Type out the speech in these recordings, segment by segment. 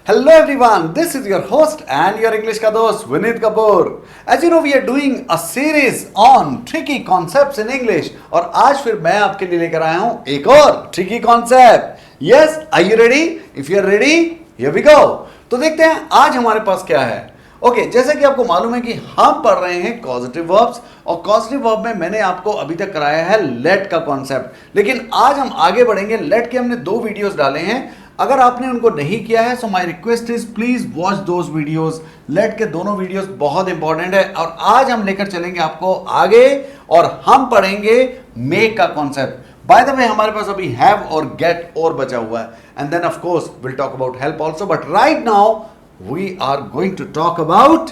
Hello everyone, this is your host and your English का दोस्त Vineet Kapoor. As you know, we are doing a series on tricky concepts in English और आज फिर मैं आपके लिए लेकर आया हूं एक और tricky concept. Yes, are you ready? If you are ready, here we go. तो देखते हैं आज हमारे पास क्या है. ओके जैसा कि आपको मालूम है कि हम पढ़ रहे हैं कॉजेटिव वर्ब्स और कॉजेटिव वर्ब में मैंने आपको अभी तक कराया है लेट का कॉन्सेप्ट, लेकिन आज हम आगे बढ़ेंगे. लेट के हमने 2 वीडियोस डाले हैं. अगर आपने उनको नहीं किया है so my request is please watch those videos. लेट के दोनों वीडियोस बहुत इंपॉर्टेंट है और आज हम लेकर चलेंगे आपको आगे और हम पढ़ेंगे मेक का कॉन्सेप्ट. बाय द वे हमारे पास अभी हैव और गेट और बचा हुआ है and then of course will talk about help also, but right now we are going to talk about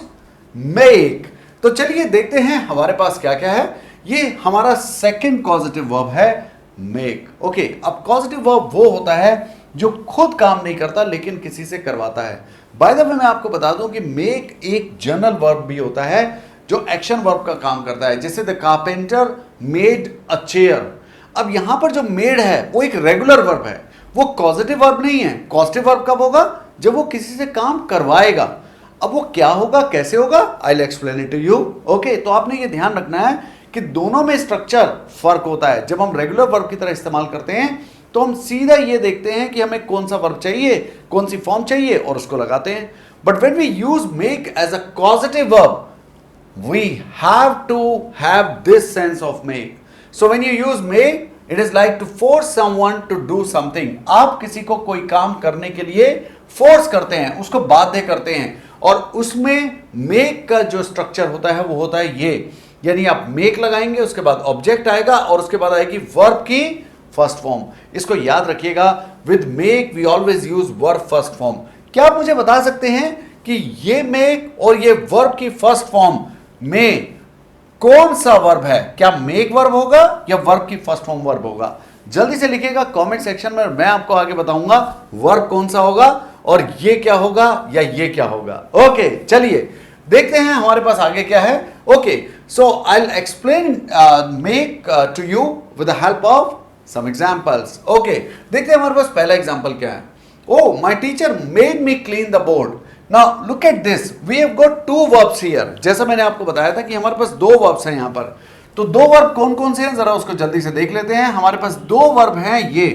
make. तो चलिए देखते हैं हमारे पास क्या क्या है. ये हमारा सेकंड कॉजेटिव वर्ब है मेक. ओके अब कॉजेटिव वर्ब वो होता है जो खुद काम नहीं करता लेकिन किसी से करवाता है. बाय द वे मैं आपको बता दूं कि मेक एक जनरल वर्ब भी होता है जो एक्शन वर्ब का काम करता है. जैसे the carpenter made a chair. अब यहां पर जो मेड है वो एक रेगुलर वर्ब है, वो कॉजेटिव वर्ब नहीं है. कॉजेटिव वर्ब कब होगा? जब वो किसी से काम करवाएगा. अब वो क्या होगा, कैसे होगा, I will explain it to you. Okay तो आपने ये ध्यान रखना है कि दोनों में स्ट्रक्चर फर्क होता है. जब हम रेगुलर वर्ब की तरह इस्तेमाल करते हैं तो हम सीधा ये देखते हैं कि हमें कौन सा वर्ब चाहिए, कौन सी फॉर्म चाहिए और उसको लगाते हैं. But when we use make as a positive verb we have to have this sense of make. So when you use make it is like to force someone to do something. आप किसी को कोई काम करने के लिए force करते हैं, उसको बाध्य करते हैं और उसमें मेक का जो स्ट्रक्चर होता है वो होता है ये. यानी आप मेक लगाएंगे, उसके बाद ऑब्जेक्ट आएगा और उसके बाद आएगी वर्ब की फर्स्ट फॉर्म. इसको याद रखिएगा, with make we always use verb first form. क्या आप मुझे बता सकते हैं कि ये मेक और ये वर्ब की फर्स्ट फॉर्म में कौन सा वर्ब है? क्या मेक वर्ब होगा या वर्ब की फर्स्ट फॉर्म वर्ब होगा? जल्दी से लिखिएगा कमेंट सेक्शन में, मैं आपको आगे बताऊंगा वर्ब कौन सा होगा और ये क्या होगा या ये क्या होगा. ओके चलिए देखते हैं हमारे पास आगे क्या है. Okay so I will explain make to you with the help of some examples. Okay, देखते हैं हमारे पास पहला एग्जांपल क्या है. Oh, my teacher made me clean the board. Now look at this. We have got 2 verbs here. जैसा मैंने आपको बताया था कि हमारे पास 2 verbs हैं यहाँ पर. तो 2 verb कौन कौन से हैं जरा उसको जल्दी से देख लेते हैं. हमारे पास 2 verb हैं. ये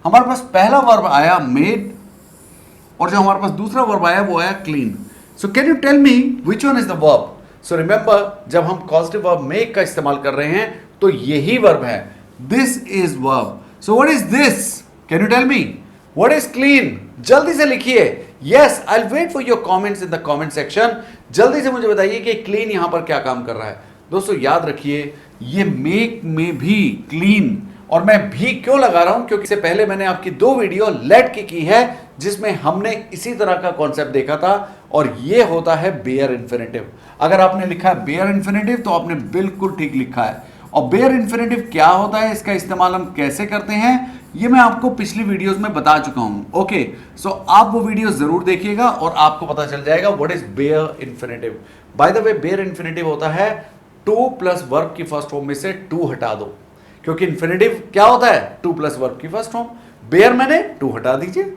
हमारे पास पहला verb आया made और जो हमारे पास दूसरा verb आया वो आया clean. So can you tell me which one is the verb? So remember जब हम causative verb make का इस्तेमाल कर रहे हैं तो यही verb है. This is verb. So what is this? Can you tell me? What is clean? जल्दी से लिखिए. Yes, I'll wait for your comments in the comment section. जल्दी से मुझे बताइए कि clean यहाँ पर क्या काम कर रहा है. दोस्तों याद रखिए ये make में भी clean, और मैं भी क्यों लगा रहा हूं क्योंकि इससे पहले मैंने आपकी 2 वीडियो लेट की है जिसमें हमने इसी तरह का कॉन्सेप्ट देखा था और ये होता है बेयर इन्फिनेटिव. अगर आपने लिखा है बेयर इन्फिनेटिव तो आपने बिल्कुल ठीक लिखा है. और बेयर इन्फिनेटिव क्या होता है, इसका इस्तेमाल हम कैसे करते हैं, ये मैं आपको पिछली वीडियोस में बता चुका हूं. ओके सो आप वो वीडियो जरूर देखिएगा और आपको पता चल जाएगा what is bare infinitive. By the way bare infinitive होता है 2 प्लस वर्ब की फर्स्ट फॉर्म में से 2 हटा दो, क्योंकि इन्फिनेटिव क्या होता है 2 प्लस वर्ब की फर्स्ट फॉर्म. बेयर मैंने 2 हटा दीजिए,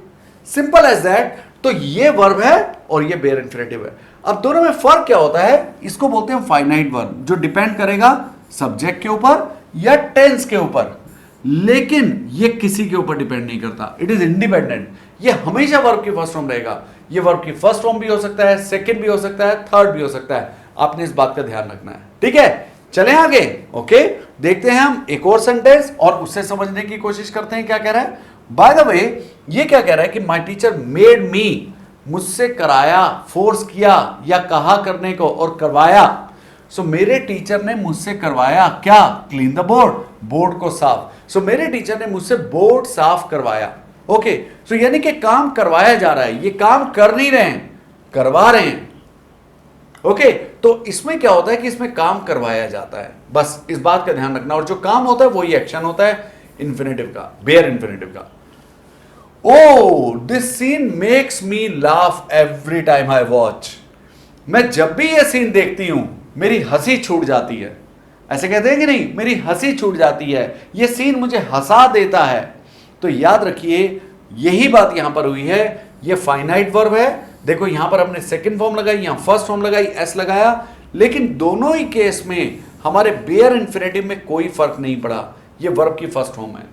सिंपल एज दैट. तो ये वर्ब है और ये बेयर इन्फिनेटिव है. अब दोनों में फर्क क्या होता है, इसको बोलते हैं फाइनाइट वर्ब जो डिपेंड करेगा सब्जेक्ट के ऊपर या टेंस के ऊपर, लेकिन ये किसी के ऊपर डिपेंड नहीं करता. It is independent. ये हमेशा वर्ब की फर्स्ट फॉर्म रहेगा. ये वर्ब की फर्स्ट फॉर्म भी हो सकता है, सेकंड भी हो सकता है, थर्ड भी हो सकता है. आपने इस बात का ध्यान रखना है. ठीक है चलें आगे. ओके देखते हैं हम एक और सेंटेंस और उससे समझने की कोशिश करते हैं क्या कह रहा है. बाय द वे ये क्या कह रहा है कि माय टीचर मेड मी, मुझसे कराया, फोर्स किया या कहा करने को और करवाया. सो मेरे टीचर ने मुझसे करवाया क्या, क्लीन द बोर्ड, बोर्ड को साफ. सो मेरे टीचर ने मुझसे बोर्ड साफ करवाया. ओके सो यानी कि काम करवाया जा रहा है, ये काम कर नहीं रहे हैं, करवा रहे हैं. ओके तो इसमें क्या होता है कि इसमें काम करवाया जाता है. बस इस बात का ध्यान रखना. और जो काम होता है वही एक्शन होता है इन्फिनेटिव का, बेयर इन्फिनेटिव का. Oh, this scene makes me laugh every time I watch. मैं जब भी ये सीन देखती हूं मेरी हंसी छूट जाती है. ऐसे कहते हैं कि नहीं, मेरी हंसी छूट जाती है, ये सीन मुझे हंसा देता है. तो याद रखिए यही बात यहां पर हुई है ये फाइनाइट वर्ब है। देखो यहां पर हमने सेकंड फॉर्म लगाई, यहां फर्स्ट फॉर्म लगाई, एस लगाया, लेकिन दोनों ही केस में हमारे बेयर इंफिनिटिव में कोई फर्क नहीं पड़ा। ये वर्ब की फर्स्ट फॉर्म है,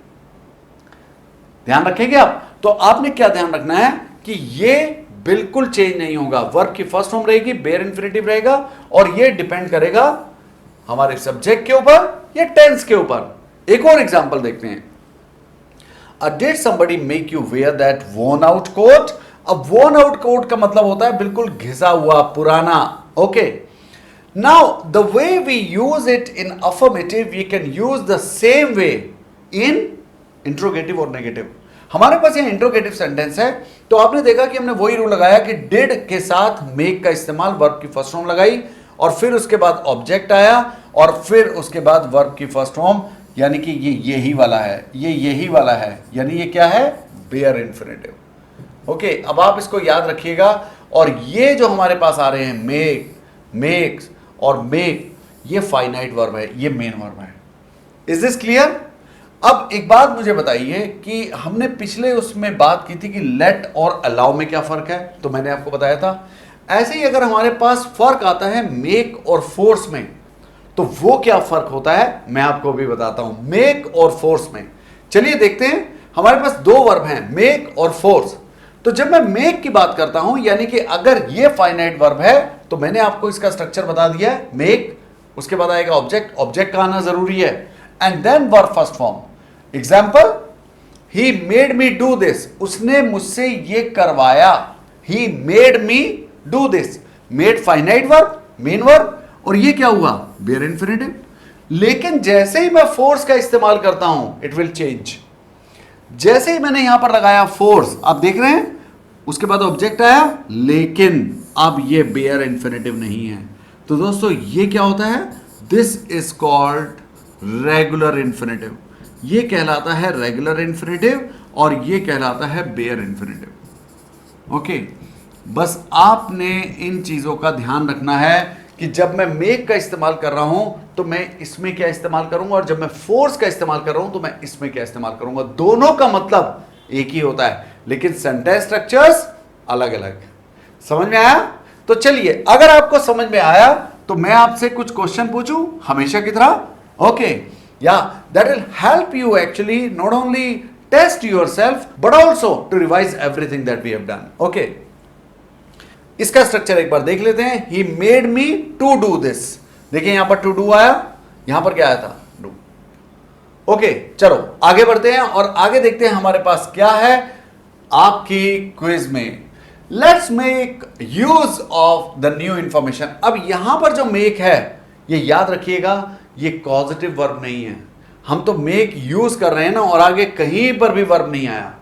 ध्यान रखेंगे आप। तो आपने क्या ध्यान रखना है कि ये बिल्कुल चेंज नहीं होगा, वर्ब की फर्स्ट फॉर्म रहेगी, बेयर इंफिनिटिव रहेगा, और ये डिपेंड करेगा हमारे सब्जेक्ट के ऊपर या टेंस के ऊपर। एक और एग्जांपल देखते हैं। Did somebody make you wear that worn out coat? अब worn out coat का मतलब होता है बिल्कुल घिसा हुआ, पुराना। Okay, now the way we use it in affirmative, we can use the same way in interrogative और नेगेटिव। हमारे पास यह इंट्रोगेटिव सेंटेंस है, तो आपने देखा कि हमने वही रूल लगाया कि डिड के साथ मेक का इस्तेमाल, वर्ब की फर्स्ट फॉर्म लगाई, और फिर उसके बाद ऑब्जेक्ट आया, और फिर उसके बाद वर्ब की फर्स्ट फॉर्म, यानी कि ये यही वाला है, ये यही वाला है, यानी ये क्या है, बेयर इंफिनिटिव। ओके, अब आप इसको याद रखिएगा। और ये जो हमारे पास आ रहे हैं मेक, मेक्स और मेक, ये फाइनाइट वर्ब है, ये मेन वर्ब है। Is this clear? अब एक बात मुझे बताइए कि हमने पिछले उसमें बात की थी कि लेट और अलाउ में क्या फर्क है, तो मैंने आपको बताया था। ऐसे ही अगर हमारे पास फर्क आता है मेक और फोर्स में, तो वो क्या फर्क होता है मैं आपको भी बताता हूं, मेक और फोर्स में। चलिए देखते हैं। हमारे पास दो वर्ब हैं, मेक और फोर्स। तो जब मैं मेक की बात करता हूं, यानी कि अगर ये फाइनाइट वर्ब है, तो मैंने आपको इसका स्ट्रक्चर बता दिया है, मेक, उसके बाद आएगा ऑब्जेक्ट, ऑब्जेक्ट का आना जरूरी है, and then verb first form. Example, he made me do this, उसने मुझसे ये करवाया, he made me do this. Made finite verb, main verb, और ये क्या हुआ, बेयर इंफिनिटिव। लेकिन जैसे ही मैं फोर्स का इस्तेमाल करता हूं, इट विल चेंज। जैसे ही मैंने यहां पर लगाया फोर्स, आप देख रहे हैं, उसके बाद ऑब्जेक्ट आया, लेकिन अब ये बेयर इंफिनिटिव नहीं है। तो दोस्तों ये क्या होता है, this is called regular infinitive. ये कहलाता है रेगुलर इंफिनिटिव, और ये कहलाता है बेयर इंफिनिटिव। ओके, बस आपने इन चीजों का ध्यान रखना है कि जब मैं मेक का इस्तेमाल कर रहा हूं तो मैं इसमें क्या इस्तेमाल करूंगा, और जब मैं फोर्स का इस्तेमाल कर रहा हूं तो मैं इसमें क्या इस्तेमाल करूंगा। दोनों का मतलब एक ही होता है, लेकिन सेंटेंस स्ट्रक्चर्स अलग अलग। समझ में आया? तो चलिए, अगर आपको समझ में आया तो मैं आपसे कुछ क्वेश्चन पूछूं हमेशा की तरह। ओके, या that will help you actually not only test yourself but also to revise everything that we have done. Okay, इसका स्ट्रक्चर एक बार देख लेते हैं। He made me to do this, देखिए यहां पर टू डू आया, यहां पर क्या आया था, डू। ओके, चलो आगे बढ़ते हैं और आगे देखते हैं हमारे पास क्या है आपकी क्विज में। Let's make use of the new information. अब यहां पर जो मेक है, ये याद रखिएगा, ये पॉजिटिव वर्ब नहीं है। हम तो मेक यूज कर रहे हैं ना, और आगे कहीं पर भी वर्ब नहीं आया,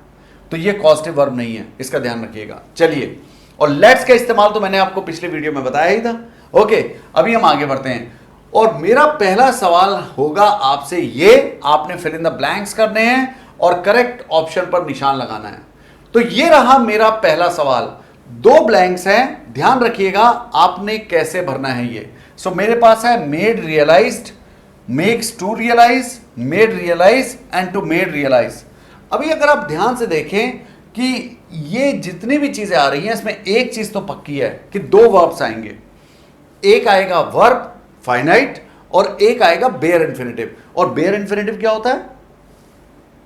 तो ये पॉजिटिव वर्ब नहीं है, इसका ध्यान रखिएगा। चलिए, और लेट्स का इस्तेमाल तो मैंने आपको पिछले वीडियो में बताया ही था। ओके, अभी हम आगे बढ़ते हैं, और मेरा पहला सवाल होगा आपसे ये, आपने फिल इन द ब्लैंक्स करने हैं और करेक्ट ऑप्शन पर निशान लगाना है। तो ये रहा मेरा पहला सवाल, दो ब्लैंक्स हैं, ध्यान रखिएगा आपने कैसे भरना है ये। सो मेरे पास है made realized, makes to realize, made realize and to made realize. अभी अगर आप ध्यान से देखें कि ये जितनी भी चीजें आ रही हैं, इसमें एक चीज तो पक्की है कि दो वर्ब्स आएंगे, एक आएगा वर्ब फाइनाइट और एक आएगा बेयर इंफिनिटिव। और बेयर इंफिनिटिव क्या होता है,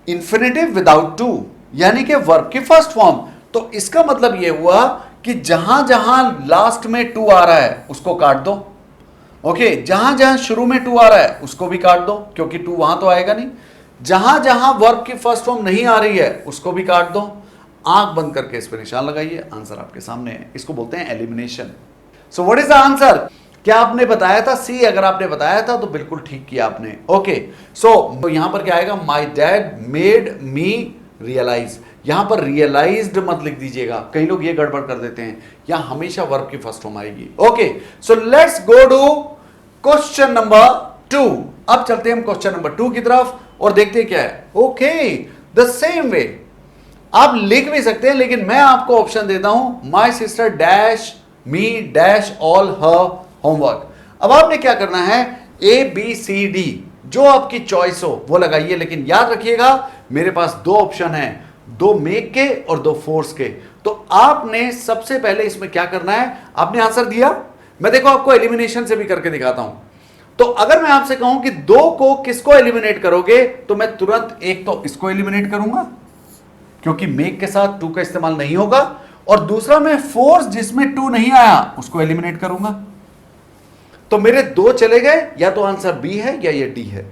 इंफिनिटिव विदाउट टू, यानी कि वर्ब की फर्स्ट फॉर्म। तो इसका मतलब यह हुआ कि जहां जहां लास्ट में टू आ रहा है उसको काट दो। ओके, जहां जहां शुरू में टू आ रहा है उसको भी काट दो, क्योंकि टू वहां तो आएगा नहीं। जहां जहां वर्ब की फर्स्ट फॉर्म नहीं आ रही है उसको भी काट दो। आंख बंद करके इस पर निशान लगाइए, आंसर आपके सामने है। इसको बोलते हैं elimination. So what is the answer? क्या आपने बताया था सी? अगर आपने बताया था तो बिल्कुल ठीक किया आपने। ओके, सो यहां पर क्या आएगा, my dad made me realize. यहां पर रियलाइज्ड मत लिख दीजिएगा, कई लोग ये गड़बड़ कर देते हैं, यहां हमेशा वर्ब की फर्स्ट फॉर्म आएगी। Okay, so let's go to question number 2। अब चलते हैं हम क्वेश्चन नंबर 2 की तरफ और देखते हैं क्या है। ओके, द सेम वे आप लिख भी सकते हैं, लेकिन मैं आपको ऑप्शन देता हूं, my sister dash me dash all her homework. अब आपने क्या करना है, ए बी सी डी जो आपकी चॉइस हो वो लगाइए, लेकिन याद रखिएगा मेरे पास दो ऑप्शन हैं, दो मेक के और दो फोर्स के। तो आपने सबसे पहले इसमें क्या करना है, आपने आंसर दिया, मैं देखो आपको एलिमिनेशन से भी करके दिखाता हूं। तो अगर मैं आपसे कहूं कि 2 को किसको एलिमिनेट करोगे, तो मैं तुरंत एक तो इसको एलिमिनेट करूंगा क्योंकि मेक के साथ टू का इस्तेमाल नहीं होगा, और दूसरा मैं फोर्स जिसमें टू नहीं आया उसको एलिमिनेट करूंगा। तो मेरे 2 चले गए, या तो आंसर बी है या ये डी है।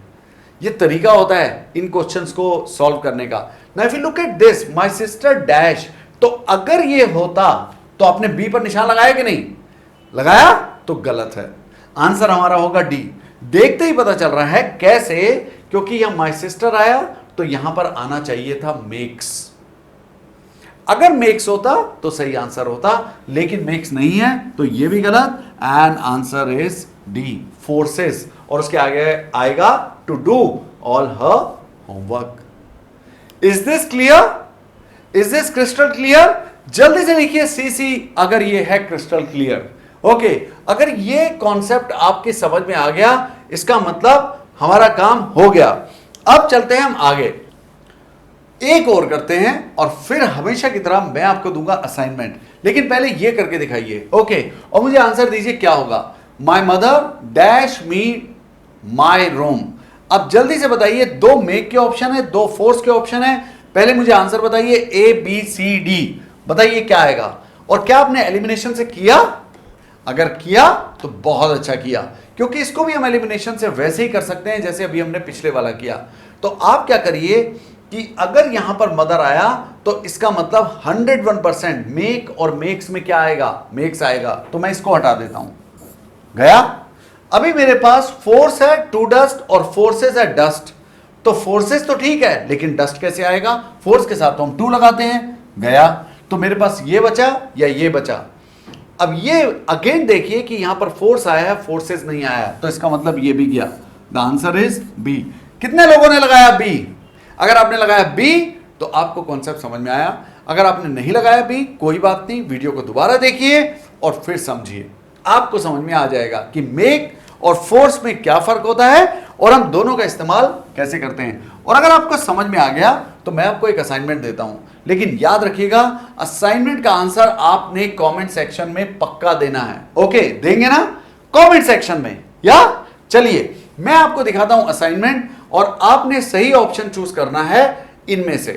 ये तरीका होता है इन क्वेश्चंस को सॉल्व करने का। Now if you look at this, my sister dash, तो अगर ये होता तो आपने बी पर निशान लगाया कि नहीं लगाया, तो गलत है, आंसर हमारा होगा डी। देखते ही पता चल रहा है कैसे, क्योंकि यहां माय सिस्टर आया तो यहां पर आना चाहिए था मेक्स। अगर मेक्स होता तो सही आंसर होता, लेकिन मेक्स नहीं है तो यह भी गलत, and answer is D, forces, और उसके आगे आएगा to do all her homework. Is this clear? Is this crystal clear? जल्दी से लिखिए सीसी अगर ये है क्रिस्टल क्लियर। ओके, अगर ये कॉन्सेप्ट आपके समझ में आ गया, इसका मतलब हमारा काम हो गया। अब चलते हैं हम आगे, एक और करते हैं, और फिर हमेशा की तरह मैं आपको दूंगा असाइनमेंट, लेकिन पहले ये करके दिखाइए। ओके, और मुझे आंसर दीजिए क्या होगा। My mother dash me my room. अब जल्दी से बताइए, 2 मेक के ऑप्शन है, 2 फोर्स के ऑप्शन है। पहले मुझे आंसर बताइए, ए बी सी डी, बताइए क्या आएगा। और क्या आपने एलिमिनेशन से किया? अगर किया तो बहुत अच्छा किया, क्योंकि इसको भी हम एलिमिनेशन से वैसे ही कर सकते हैं जैसे अभी हमने पिछले वाला किया। तो आप क्या करिए कि अगर यहां पर मदर आया तो इसका मतलब 101% मेक, और मेक्स में क्या आएगा, मेक्स आएगा, तो मैं इसको हटा देता हूं, गया। अभी मेरे पास फोर्स है टू डस्ट और फोर्सेस है डस्ट, तो फोर्सेस तो ठीक है, लेकिन डस्ट कैसे आएगा, फोर्स के साथ तो हम टू लगाते हैं, गया। तो मेरे पास ये बचा या ये बचा। अब ये अगेन देखिए कि यहां पर फोर्स आया है, फोर्सेस नहीं आया, तो इसका मतलब ये भी गया। The answer is B. कितने लोगों ने लगाया बी? अगर आपने लगाया बी तो आपको कॉन्सेप्ट समझ में आया। अगर आपने नहीं लगाया बी, कोई बात नहीं, वीडियो को दोबारा देखिए और फिर समझिए, आपको समझ में आ जाएगा कि मेक और फोर्स में क्या फर्क होता है और हम दोनों का इस्तेमाल कैसे करते हैं। और अगर आपको समझ में आ गया तो मैं आपको एक असाइनमेंट देता हूं, लेकिन याद रखिएगा असाइनमेंट का आंसर आपने कमेंट सेक्शन में पक्का देना है। ओके, देंगे ना कमेंट सेक्शन में? या चलिए मैं आपको दिखाता हूं असाइनमेंट, और आपने सही ऑप्शन चूज करना है इनमें से।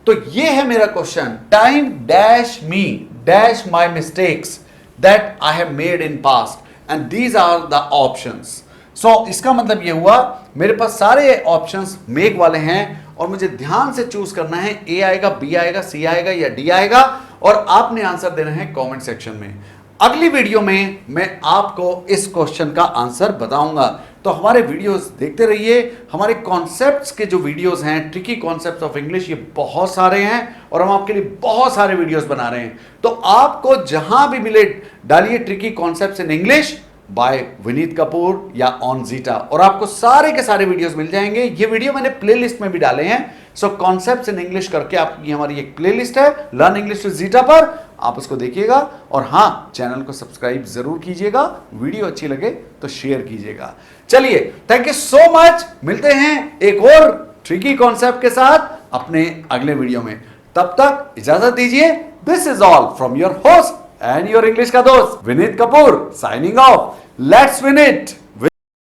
तो ये है मेरा question, time dash me dash my mistakes that I have made in past and these are the options. So इसका मतलब ये हुआ मेरे पास सारे ऑप्शंस मेक वाले हैं, और मुझे ध्यान से चूज करना है, ए आएगा, बी आएगा, सी आएगा या डी आएगा, और आपने आंसर देना है कमेंट सेक्शन में। अगली वीडियो में मैं आपको इस क्वेश्चन का आंसर बताऊंगा। तो हमारे वीडियोस देखते रहिए। हमारे कॉन्सेप्ट्स के जो वीडियोस हैं, ट्रिकी कॉन्सेप्ट्स ऑफ इंग्लिश, ये बहुत सारे हैं और हम आपके लिए बहुत सारे वीडियोस बना रहे हैं। तो आपको जहां भी मिले डालिए tricky concepts in English by Vineet Kapoor या ऑन जीटा, और आपको सारे के सारे वीडियोस मिल जाएंगे। ये वीडियो मैंने प्लेलिस्ट में भी डाले हैं। सो कॉन्सेप्ट्स इन इंग्लिश करके आपकी हमारी एक प्लेलिस्ट है लर्न इंग्लिश विद जीटा पर, आप उसको देखिएगा। और हाँ, चैनल को सब्सक्राइब जरूर कीजिएगा, वीडियो अच्छी लगे तो शेयर कीजिएगा। चलिए, थैंक यू सो मच। मिलते हैं एक और ट्रिकी कॉन्सेप्ट के साथ अपने अगले वीडियो में। तब तक इजाजत दीजिए। This is all from your host and your English का दोस्त Vineet Kapoor, signing off. Let's win it.